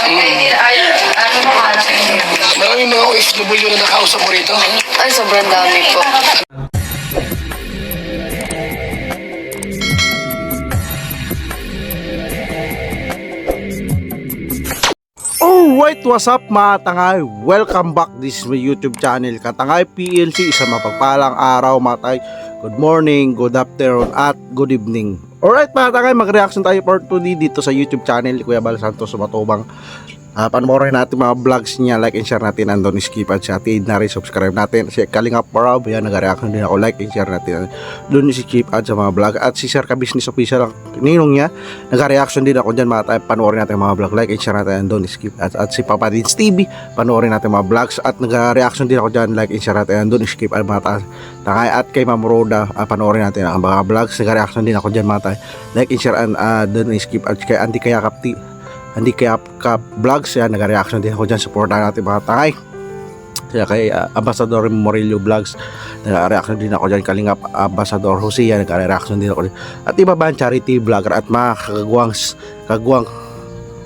Maraming mga OFW na nakausap mo rito. Ay, sobrang dami po. Alright, what's up mga tangay? Welcome back, this is my YouTube channel Katangay PLC. Isang mapagpalang araw mga tangay. Good morning, good afternoon at good evening. Alright mga tangay, mag-reaction tayo part 2 dito sa YouTube channel Kuya Bal Santos Matubang. Panoorin natin mga vlogs niya, like and share natin. Andon skip at si Ate na rin, subscribe natin. Si Kalinga Parab, yan, nag-reaction din ako, like and share natin. Doon si skip at sa mga vlog. At si Sir Ka Business Official, ninong niya, nag-reaction din ako dyan mga tayo. Panoorin natin mga vlog, like and share natin. Andon skip at si Papa Dins TV, panoorin natin mga vlogs. At nag-reaction din ako dyan, like and share natin. Andon skip at mga tayo. At kay Ma'am Roda, panoorin natin ang mga vlogs. Nag-reaction din ako dyan mga tayo, like and share. Andon skip at kay Andy Kaya Kapti, hindi kaya vlogs yan, nag-reaction din ako dyan. Supportan natin mga tangay. Kaya kay Ambassador Morillo Vlogs, nag-reaction din ako dyan. Kalingap Ambassador Jose, yan, nag-reaction din ako dyan. At iba ba charity vlogger at mga kagwang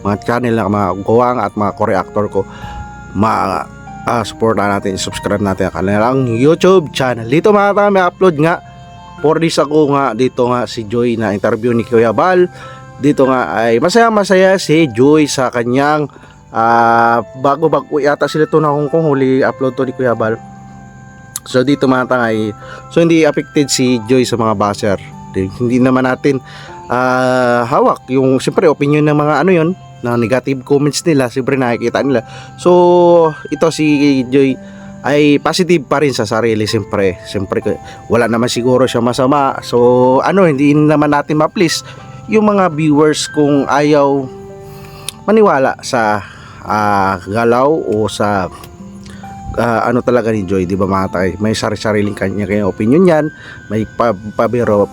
mga channel na mga gawang at mga co-reactor ko, supportan natin, subscribe natin ang kanilang YouTube channel. Dito mga tangay, may upload nga 4 days ako nga dito nga si Joy na interview ni Kuya Bal. Dito nga ay masaya si Joy sa kanyang bago yata sila to na Hong Kong, huli upload to ni Kuya Bal. So dito mga tangay, so hindi affected si Joy sa mga basher. Hindi naman natin hawak yung siyempre opinion ng mga ano yon, na negative comments nila, siyempre nakikita nila. So ito si Joy ay positive pa rin sa sarili, siyempre wala naman siguro siya masama. So hindi naman natin ma-please yung mga viewers kung ayaw maniwala sa galaw o sa ano talaga ni Joy, di ba mga tay? May sariling kanya opinion yan, may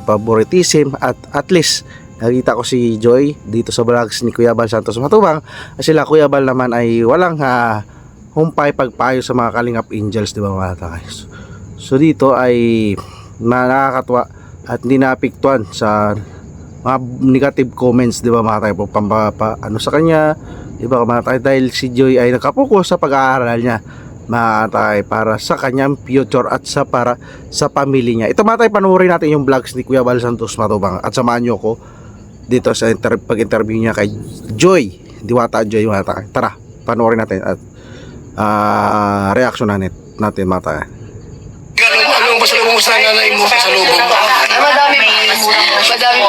favoritism, at least nakita ko si Joy dito sa vlogs ni Kuya Bal Santos Matubang. Sila Kuya Bal naman ay walang humpay pagpayo sa mga Kalingap Angels, di ba mga tay? So dito ay nakakatuwa at hindi naapektuhan sa mga negative comments, di ba mga tayo, ano sa kanya, di ba mga tayo, dahil si Joy ay nakapokus sa pag-aaral niya mga tayo, para sa kanyang future at para sa pamilya niya. Ito mga tayo, panoorin natin yung vlogs ni Kuya Bal Santos Matubang at samahan nyo ko dito sa pag-interview niya kay Joy Diwata Joy mga tayo. Tara, panoorin natin at reaction natin mga tayo. Anong pasalubong mo sa nanay mo? Pasalubong ba? Madami po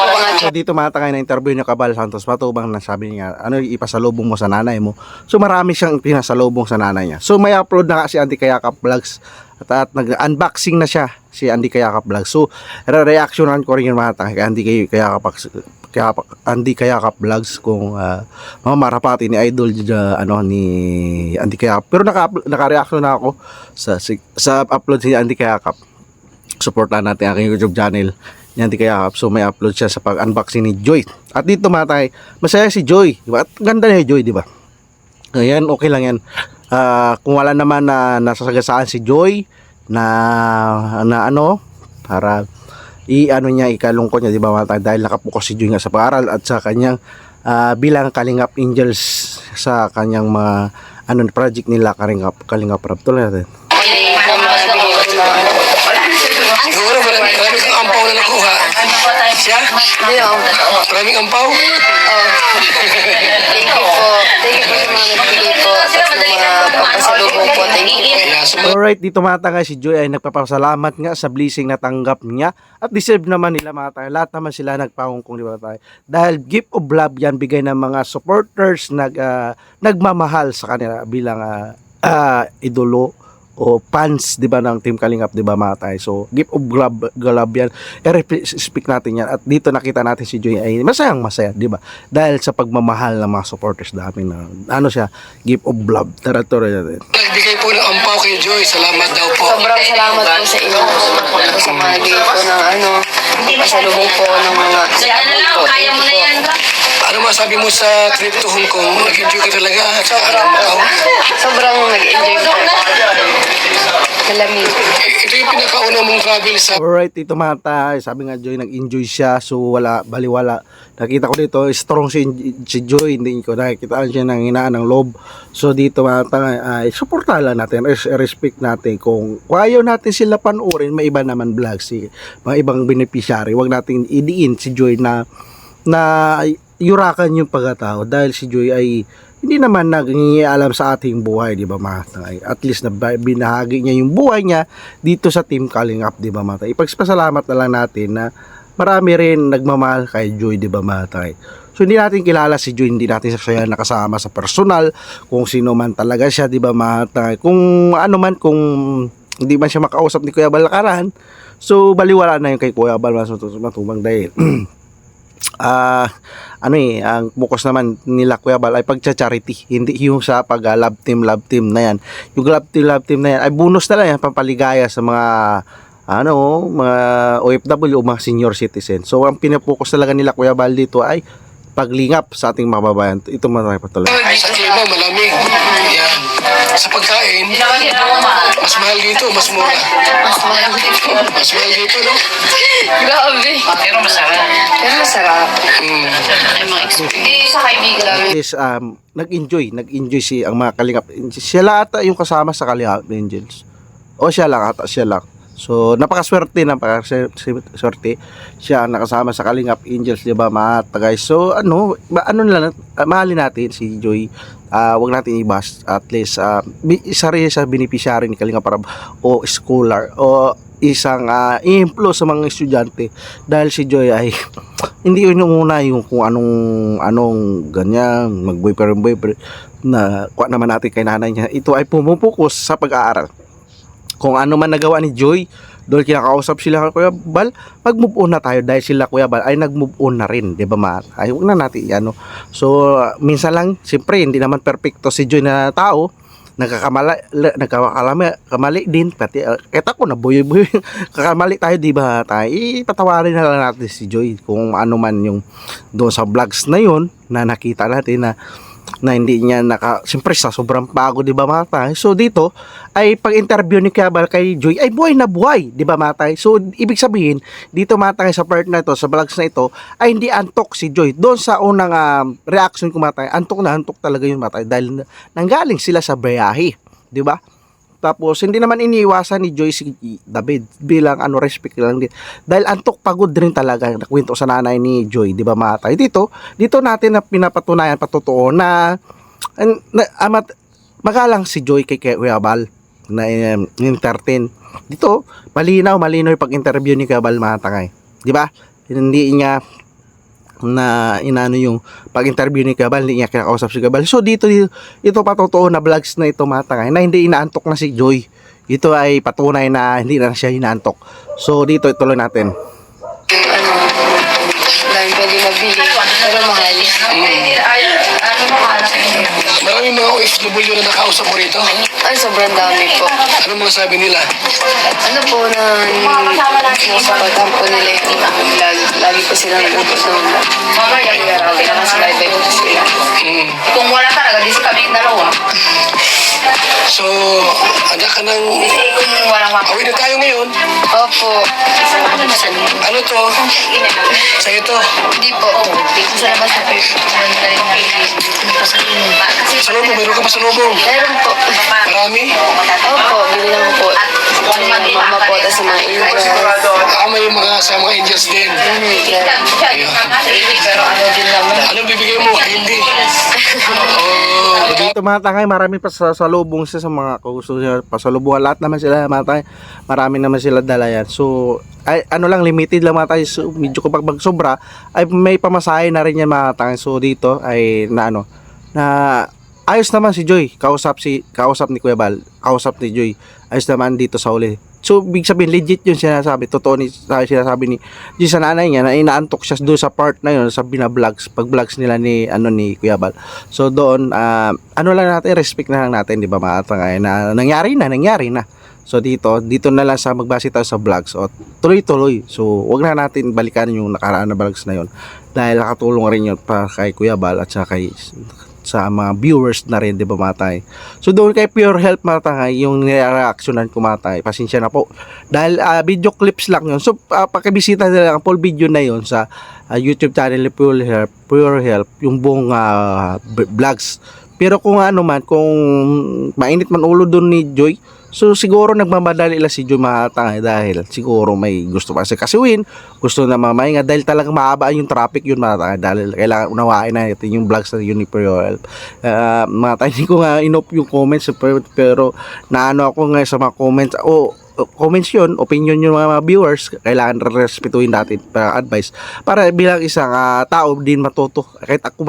mga So dito mga tangay, na interview niya Kabal Santos Matubang, na sabi niya ano ipasalubong mo sa nanay mo. So marami siyang pinasalubong sa nanay niya. So may upload na si Andy Kayakap Vlogs at nag-unboxing na siya si Andy Kayakap Vlogs. So reactionan ko rin yung mga tangay kay Andy Kayakap Vlogs kung marapati ni idol ni Andy Kayakap. Pero naka-reaction na ako sa upload si Andy Kayakap. Supportan natin aking YouTube channel yan, di kaya. So may upload siya sa pag-unboxing ni Joy. At dito mga tay, masaya si Joy, diba? At ganda niya Joy, diba? Ayan, okay lang yan. Kung wala naman na nasasagasaan si Joy na para niya, ikalungkot niya, diba mga tay? Dahil nakapokus si Joy nga sa pag-aral at sa kanyang bilang Kalingap Angels sa kanyang mga project nila, Kalingap Rap. Tuloy natin. Siguro maraming kang ampaw na nakuha. Siya? Maraming ampaw? Thank you po. Thank you po sa mga nagbigay po at mga papasalubong po. Thank you. Alright, dito mga tangay, si Joy ay nagpapasalamat nga sa blessing na tanggap niya at deserve naman nila mga tangay. Lahat naman sila nagpangungkong, di ba tayo? Dahil gift of love yan, bigay ng mga supporters nagmamahal sa kanila bilang idolo o fans, di ba, ng Team Kalingap, di ba mga tay? So gift of love yan, i-speak natin yan. At dito nakita natin si Joy ay masaya, di ba, dahil sa pagmamahal ng mga supporters namin na siya, gift of love. Tara natin. Nagbigay po ng ampaw kay Joy, salamat daw po. Sobrang salamat po sa inyo sa mga bigay po ng pasalubong po ng mga po. Kaya mo na yan ba? Ano masabi mo sa trip to Hong Kong? Nag-enjoy ka talaga sa Macau? Sobrang nag-enjoy po. Malamig. Ito yung pinakauna mong travel sa... Alright, Tito Mata, sabi nga Joy, nag-enjoy siya, so wala, baliwala. Nakita ko dito, strong si Joy, hindi ko nakikita siya ng hinaan ng loob. So dito Mata, supportahan lang natin, respect natin. Kung ayaw natin sila panuorin, may iba naman vlog, mga ibang beneficiary. Huwag natin idiin si Joy na yurakan yung pagkatao dahil si Joy ay hindi naman nangingialam sa ating buhay, di ba mga? At least na binahagi niya yung buhay niya dito sa Team Kalingap, di ba mga? Ipagpasalamat na lang natin na marami rin nagmamahal kay Joy, di ba mga? So hindi natin kilala si Joy, hindi natin siya nakasama sa personal, kung sino man talaga siya, di ba mga? Kung ano man, kung hindi man siya makausap ni Kuya Bal Lakaran, so baliwala na yung kay Kuya Bal matubang dahil ang focus naman nila Kuya Bal ay pagcha-charity, hindi yung sa pag love team na yan. Yung love team na yan ay bonus na lang yan, pampaligaya sa mga mga OFW o mga senior citizen. So ang pinapokus talaga nila Kuya Bal dito ay paglingap sa ating mababayan. Ito man patuloy. Ay, sa klima, malamig. Yan. Sa pagkain, mas mahal dito, mas mura. Mas mahal dito, no? Grabe. Pero masarap. Pero masarap. Hindi sa kaibigan. Is nag-enjoy ang mga Kalingap. Sila ata yung kasama sa Kalingap Angels. O siya lang. So napakaswerte siya ang nakasama sa Kalingap Angels, di ba mga guys? So mahalin natin si Joy. Wag natin i-bash, at least isa rin sa beneficiary ni Kalingap Rab o scholar o isang implo sa mga estudyante dahil si Joy ay hindi yun muna yung kung anong ganyan mag-boyfriend na kuha naman natin kay nanay niya. Ito ay pumupokus sa pag-aaral. Kung ano man nagawa ni Joy, doon kinakausap sila Kuya Bal, mag-move on na tayo dahil sila Kuya Bal ay nag-move on na rin, 'di ba ma? Ay huwag na natin So minsan lang, siyempre hindi naman perfecto si Joy na tao, nagkakamali din pati kita ko na buyoy kakamali tayo, 'di ba? Patawarin na lang natin si Joy kung ano man yung doon sa vlogs na yun na nakita natin na hindi niya siyempre sa sobrang pagod, di ba Matay? So dito ay pag-interview ni Kuya Bal kay Joy ay buhay na buhay, di ba Matay? So ibig sabihin dito Matay sa part na ito, sa vlogs na ito ay hindi antok si Joy. Doon sa unang reaction ko Matay, antok talaga yun Matay dahil nanggaling sila sa biyahe, di ba? Tapos hindi naman iniiwasan ni Joy si David bilang respect lang din. Dahil antok, pagod rin talaga, nakwento sa nanay ni Joy, 'di ba Matay? Dito natin na pinapatunayan patotoo na magalang si Joy kay Kuya Bal na entertain. Dito malinaw yung pag-interview ni Kuya Bal Matay, 'di ba? Hindi niya na yung pag-interview ni Kuya Bal, hindi niya kinakausap si Kuya Bal. So dito ito patotoo na vlogs na ito Matay na hindi inaantok na si Joy. Ito ay patunay na hindi na siya inaantok. So dito ituloy natin. Dahil pwede mabili, pero mahal. Maraming mga OFW na nakausap mo rito. Ay, sobrang dami po. Ano mga sabi nila? Ano po nasa pagkampo nila yung lagi po silang utos ng nakasilaybay po sila. Kung wala talaga, di si kami dalawa. So, ada ka ng... Kung walang Awin na tayo ngayon. Opo. Ano to? Sa'yo to. Hindi po. Dito sa labas na Salubong, meron ka pa salubong. Meron po. Marami. Opo, bili lang po. Mama po, tapos sa mga angels. May mga sa mga angels din. Pero ano din naman. Anong bibigay mo? Hindi. Dito Matay, marami pa sa lubong sa mga gusto niya pasalubungan. Lahat naman sila Matay, marami naman sila dala yan. So ay limited lang Matay. So, medyo kapag sobra ay may pamasahe na rin yan Matay. So dito ay na ayos naman si Joy, kausap ni Kuya Bal, kausap ni Joy, ayos naman dito sa uli. So big sabihin legit yun sinasabi, totoo sinasabi ni Joy sa nanay niya na inaantok siya doon sa part na yun sa bina-vlogs, pag-vlogs nila ni Kuya Bal. So doon lang natin, respect na lang natin, di ba Matay, na nangyari na. So dito na lang sa magbase tayo sa vlogs o tuloy-tuloy. So wag na natin balikan yung nakaraan na vlogs na yun dahil nakatulong rin yun pa kay Kuya Bal at saka kay sa mga viewers na rin, di ba mga tay? So doon kay Pure Health mga tay, yung nireaksyonan ko mga tay, pasensya na po. Dahil video clips lang yun. So pakibisita nila ang full video na yun sa YouTube channel ni Pure Health, yung buong vlogs. Pero kung ano man, kung mainit man ulo doon ni Joy, so siguro nagmamadali lang si Joy matangay dahil siguro may gusto pa kasi kasiwin, gusto na mamahinga dahil talagang mahabaan yung traffic yun matangay dahil kailangan unawain natin yung vlogs na yun ni Pure Health. Matangay, hindi ko nga inop yung comments pero naano ako nga sa mga comments, comments yun, opinion yung mga viewers, kailangan respetuhin natin para advice para bilang isang tao din matuto. Kahit ako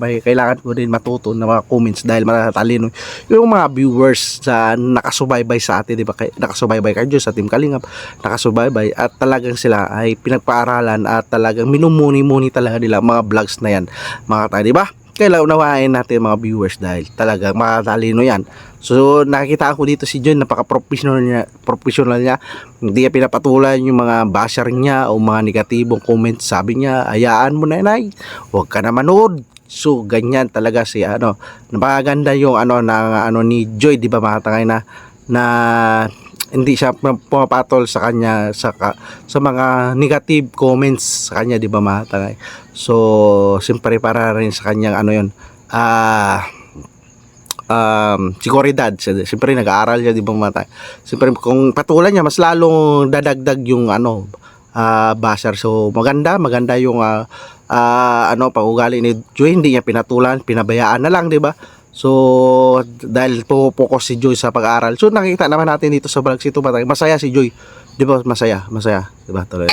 may kailangan ko din matuto ng mga comments dahil matatalino yung mga viewers sa nakasubaybay sa atin, di ba? Nakasubaybay kayo sa Team Kalingap, nakasubaybay at talagang sila ay pinagpaaralan at talagang minumuni-muni talaga nila mga vlogs na yan mga tayo, di ba? Kailangan unawain natin mga viewers dahil talagang makatalino yan. So nakikita ko dito si John, napaka-professional niya. Hindi niya pinapatulan yung mga basher niya o mga negatibong comments. Sabi niya, hayaan mo na yan, huwag ka na manood. So ganyan talaga si napakaganda yung ni Joy, di ba mga tangay na hindi siya pumapatol sa kanya sa mga negative comments sa kanya, di ba mga tangay. So siyempre para rin sa kanyang siguridad, siyempre nag-aaral siya, di ba matay. Siyempre kung patulan niya mas lalong dadagdag yung basher. So maganda yung pag-ugali ni Joy, hindi niya pinatulan, pinabayaan na lang, di ba? So dahil focus si Joy sa pag-aaral. So nakita naman natin dito sa vlogs ito, masaya si Joy, di ba? Masaya, di ba? Tuloy.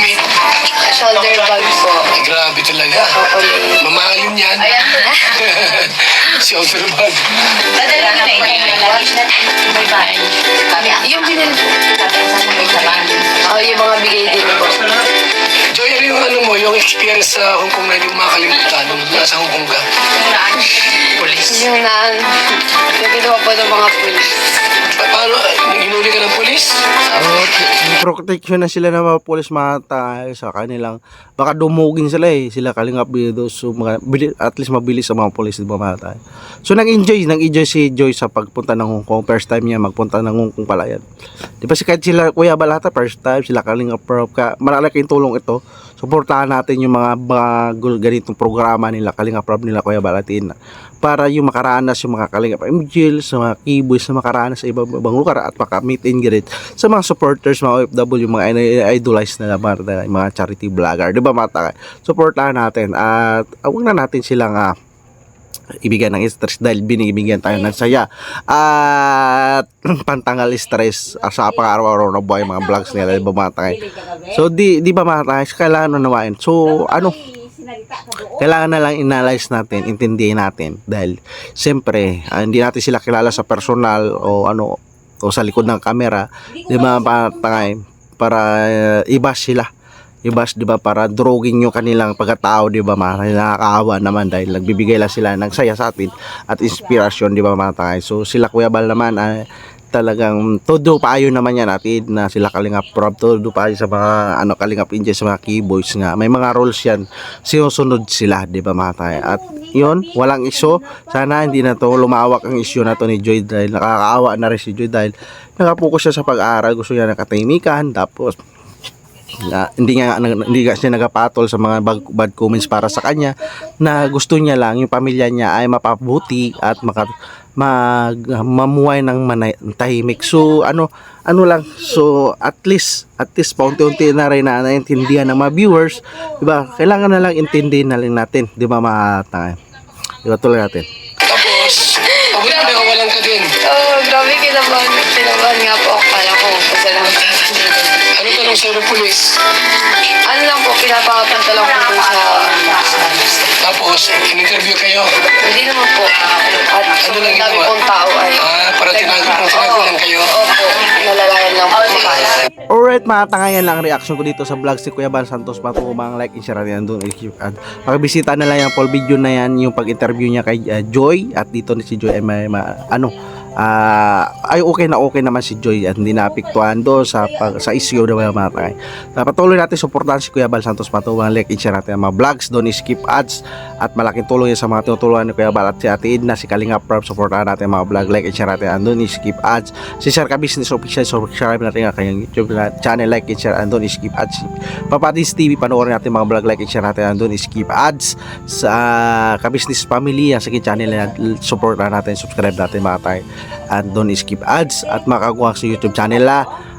Shoulder bag po. Ay, grabe talaga. Mamahalin yan. Shoulder bag. Yung binili po. Yung mga bigay din po. Joy, ano yung yung experience sa Hong Kong na hindi mo makakalimutan nung nasa Hong Kong ka? Yung ginawa po ng mga pulis. Paano? Hinuli ka ng pulis? Protection na sila ng mga pulis mata sa kanilang, baka dumugin sila Kalingap dito. So at least mabilis sa mga pulis, di ba mata. So nag-enjoy si Joy sa pagpunta ng Hong Kong. First time niya magpunta ng Hong Kong pala yan. Di ba kahit sila Kuya Balata first time, sila Kalingap Prof ka, malaking tulong ito. Suportahan natin yung mga ganitong programa nila Kalingap Prof nila Kuya Balatin para yung makaranas yung mga Kalingap MJL, sa mga keyboys na makaranas sa ibang lugar at maka-meet and greet sa mga supporters, mga OFW, mga idolize na mga charity vlogger, di ba mata? Suportahan natin at huwag na natin silang ibigyan ng stress dahil binibigyan tayo ng saya at pantanggal stress sa pang-araw-araw na buhay mga vlogs nila, di ba mata? So di ba mata? Kailangan unawain. So kailangan na lang analyze natin, intindihin natin dahil siyempre hindi natin sila kilala sa personal o sa likod ng camera, di ba patangay, para ibas sila, di ba, para droging yung kanilang pagkatao, di ba, nakakaawa naman dahil nagbibigay lang sila ng saya sa atin at inspirasyon, di ba matangay. So sila Kuya Bal naman talagang todo payo naman yan natin na sila Kalingap Prof, todo payo sa mga Kalingap India, sa mga keyboys nga may mga roles yan, sinusunod sila, di ba mga tayo. At yun, walang isyo, sana hindi na to lumawak ang isyo na to ni Joy dahil nakakaawa na rin si Joy dahil nakapokus siya sa pag-aaral, gusto niya nakatahimikan, tapos hindi siya nagapatol sa mga bad comments para sa kanya, na gusto niya lang yung pamilya niya ay mapabuti at mamuhay ng tahimik. So ano lang, so at least paunti-unti na rin na naintindihan ng mga viewers, di ba? Kailangan na lang intindihin na lang natin, di ba mga di ba, tuloy natin. Tapos, abot na nakawalan ka din. Grabe, kinabahan nga po ako. Kala ko, pasalamat. Ano tanong sa'yo ng pulis? Ano lang po, pinapakapanta lang po sa... Tapos, in-interview kayo. Hindi naman po. At Ano lang dami ginawa? pong tao ay... Para tinago lang kayo. Opo, nalalayan lang po makala. Alright mga tangayan lang reaction ko dito sa vlog si Kuya Bal Santos. Patubang like and share natin doon. Pakibisita na lang yung full video na yan, yung pag-interview niya kay Joy. At dito ni si Joy ay may ay okay naman si Joy at hindi naapektuhan doon sa issue na mga tay. Patuloy natin suportahan si Kuya Bal Santos Matubang, like and share natin ang mga vlogs doon, skip ads at malaking tulong yan sa mga tinutulungan ni Kuya Bal at si Ate Edna, si Kalinga Prab, suportahan natin ang mga vlog, like and share natin andun, skip ads. Si Sir Ka Business Official, subscribe natin ang kanyang YouTube channel, like and share andun, skip ads. Papadis TV, panoorin natin mga vlog, like and share natin andun, skip ads. Sa Ka Business Family, ang second channel na suportahan natin, subscribe natin mga tay. At doon skip ads at makakuha sa YouTube channel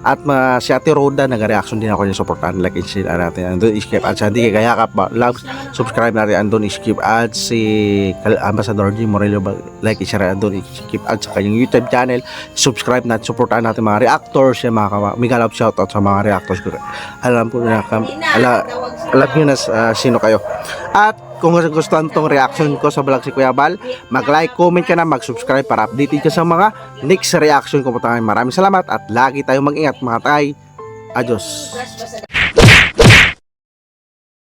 at si Ate Roda nag-reaction din ako niya, supportahan, like and share natin andun, skip ads. Hindi kaya ka pa loves, subscribe natin andun, skip ads. Si Ambassador G Morello, like and share andun, skip ads sa kanyang YouTube channel, subscribe natin, supportahan natin mga reactors, yung mga mega love shoutout sa mga reactors. Alam po na alam nyo na sino kayo. At kung gustuhan tong reaction ko sa vlog si Kuya Bal, mag-like, comment ka na, mag-subscribe para updated ka sa mga next reaction ko. Maraming salamat at lagi tayong mag-ingat mga tay. Adios.